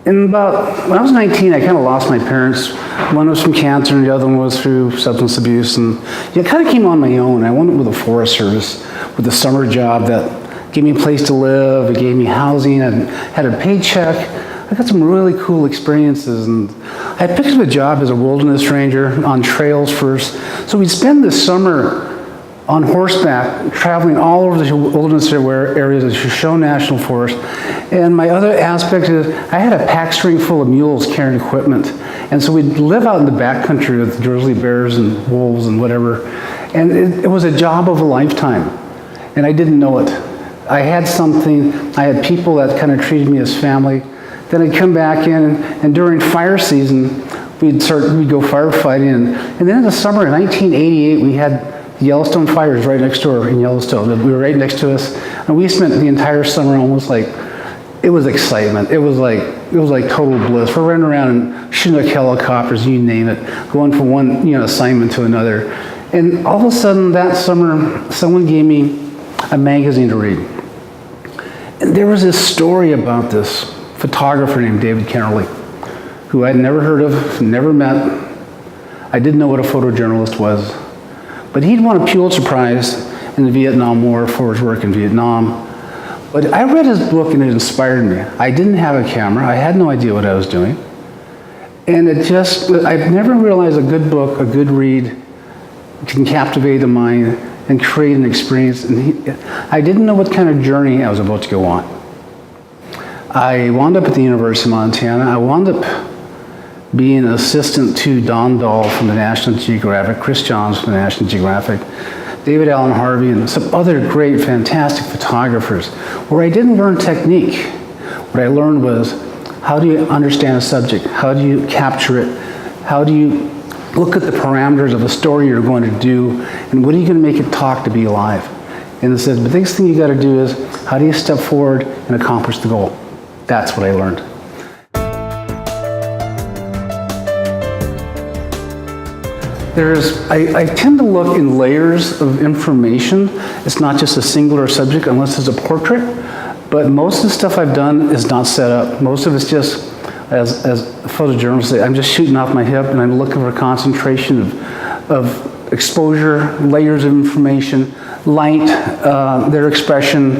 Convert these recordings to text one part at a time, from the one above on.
when I was 19, I kind of lost my parents. One was from cancer and the other one was through substance abuse. And it kind of came on my own. I went with the Forest Service with a summer job that gave me a place to live. It gave me housing and had a paycheck. I got some really cool experiences. And I picked up a job as a wilderness ranger on trails first. So we'd spend the summer on horseback, traveling all over the wilderness areas of Shoshone National Forest. And my other aspect is I had a pack string full of mules carrying equipment. And so we'd live out in the backcountry with grizzly bears and wolves and whatever. And it was a job of a lifetime. And I didn't know it. I had something, I had people that kind of treated me as family. Then I'd come back in, and during fire season, we'd go firefighting. And then in the summer of 1988, we had the Yellowstone fires right next door in Yellowstone. We were right next to us, and we spent the entire summer almost like, it was excitement. It was like total bliss. We're running around and shooting like helicopters, you name it, going from one assignment to another. And all of a sudden that summer, someone gave me a magazine to read. And there was this story about this photographer named David Kennerly, who I'd never heard of, never met. I didn't know what a photojournalist was. But he'd won a Pulitzer Prize in the Vietnam War for his work in Vietnam. But I read his book and it inspired me. I didn't have a camera. I had no idea what I was doing. And I've never realized a good book, a good read, can captivate the mind and create an experience. And I didn't know what kind of journey I was about to go on. I wound up at the University of Montana. I wound up being an assistant to Don Dahl from the National Geographic, Chris Johns from the National Geographic, David Allen Harvey, and some other great, fantastic photographers, where I didn't learn technique. What I learned was, how do you understand a subject? How do you capture it? How do you look at the parameters of a story you're going to do, and what are you going to make it talk to be alive? And it says, the biggest thing you got to do is, how do you step forward and accomplish the goal? That's what I learned. I tend to look in layers of information. It's not just a singular subject unless it's a portrait, but most of the stuff I've done is not set up. Most of it's just, as photojournalists, I'm just shooting off my hip and I'm looking for a concentration of exposure, layers of information, light, their expression,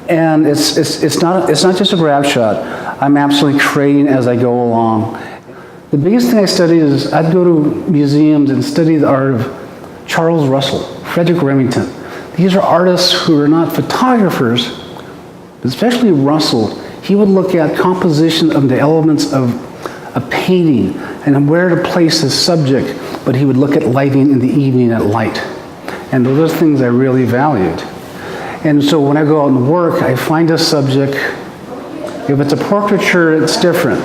and it's not just a grab shot. I'm absolutely creating as I go along. The biggest thing I studied is I'd go to museums and study the art of Charles Russell, Frederick Remington. These are artists who are not photographers, but especially Russell. He would look at composition of the elements of a painting and where to place his subject, but he would look at lighting in the evening at light. And those are things I really valued. And so when I go out and work, I find a subject. If it's a portraiture, it's different.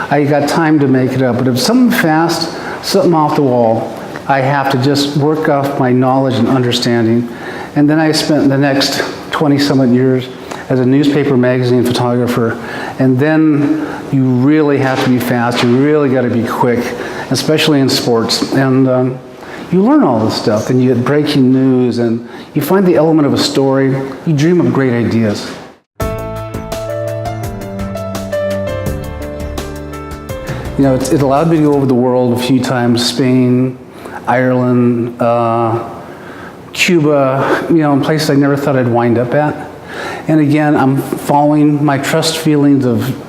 I got time to make it up, but if something fast, something off the wall, I have to just work off my knowledge and understanding. And then I spent the next 20-some years as a newspaper magazine photographer. And then you really have to be fast. You really got to be quick, especially in sports. And you learn all this stuff, and you get breaking news, and you find the element of a story. You dream of great ideas. It allowed me to go over the world a few times: Spain, Ireland, Cuba, places I never thought I'd wind up at. And again, I'm following my trust feelings of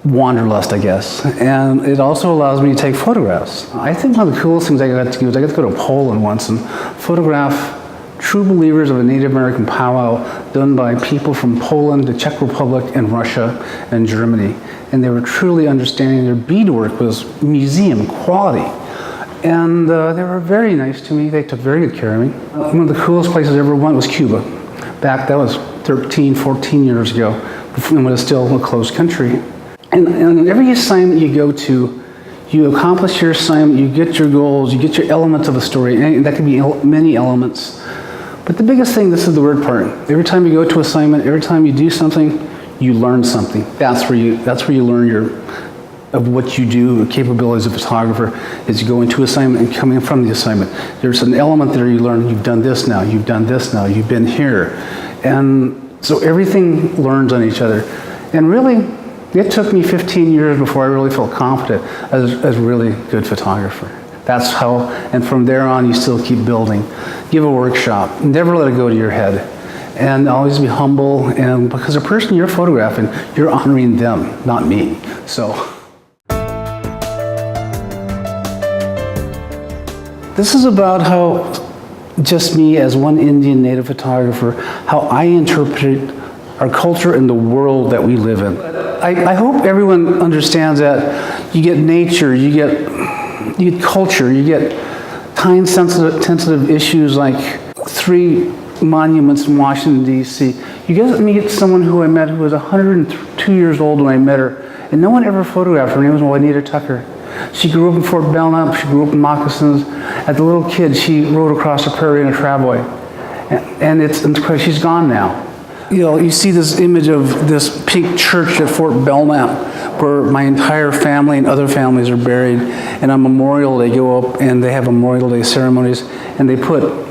wanderlust, I guess. And it also allows me to take photographs. I think one of the coolest things I got to do is I got to go to Poland once and photograph true believers of a Native American powwow done by people from Poland, the Czech Republic, and Russia, and Germany. And they were truly understanding. Their beadwork was museum quality. And they were very nice to me. They took very good care of me. One of the coolest places I ever went was Cuba. That was 13, 14 years ago, when it was still a closed country. And every assignment you go to, you accomplish your assignment, you get your goals, you get your elements of a story, and that can be many elements. But the biggest thing, this is the word part. Every time you go to assignment, every time you do something, you learn something. That's where you learn of what you do, the capabilities of a photographer, is you go into assignment and coming from the assignment. There's an element there you learn, you've done this now, you've done this now, you've been here. And so everything learns on each other. And really, It took me 15 years before I really felt confident as a really good photographer. That's how, and from there on, you still keep building. Give a workshop. Never let it go to your head. And always be humble, and because the person you're photographing, you're honoring them, not me. So this is about how, just me as one Indian native photographer, how I interpret our culture and the world that we live in. I hope everyone understands that you get nature, you get culture, you get time-sensitive issues like 3 monuments in Washington, D.C. You get to meet someone who I met who was 102 years old when I met her, and no one ever photographed her. Her name was Juanita Tucker. She grew up in Fort Belknap. She grew up in moccasins. As a little kid, she rode across the prairie in a travois, and it's incredible. She's gone now. You know, you see this image of this pink church at Fort Belknap where my entire family and other families are buried, and on Memorial Day, they go up and they have Memorial Day ceremonies, and they put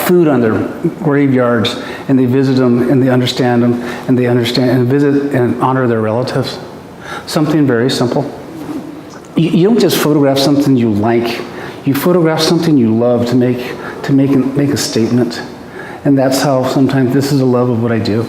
food on their graveyards, and they visit them, and they understand them, and they understand and visit and honor their relatives. Something very simple. You don't just photograph something you like. You photograph something you love to make a statement. And that's how sometimes this is a love of what I do.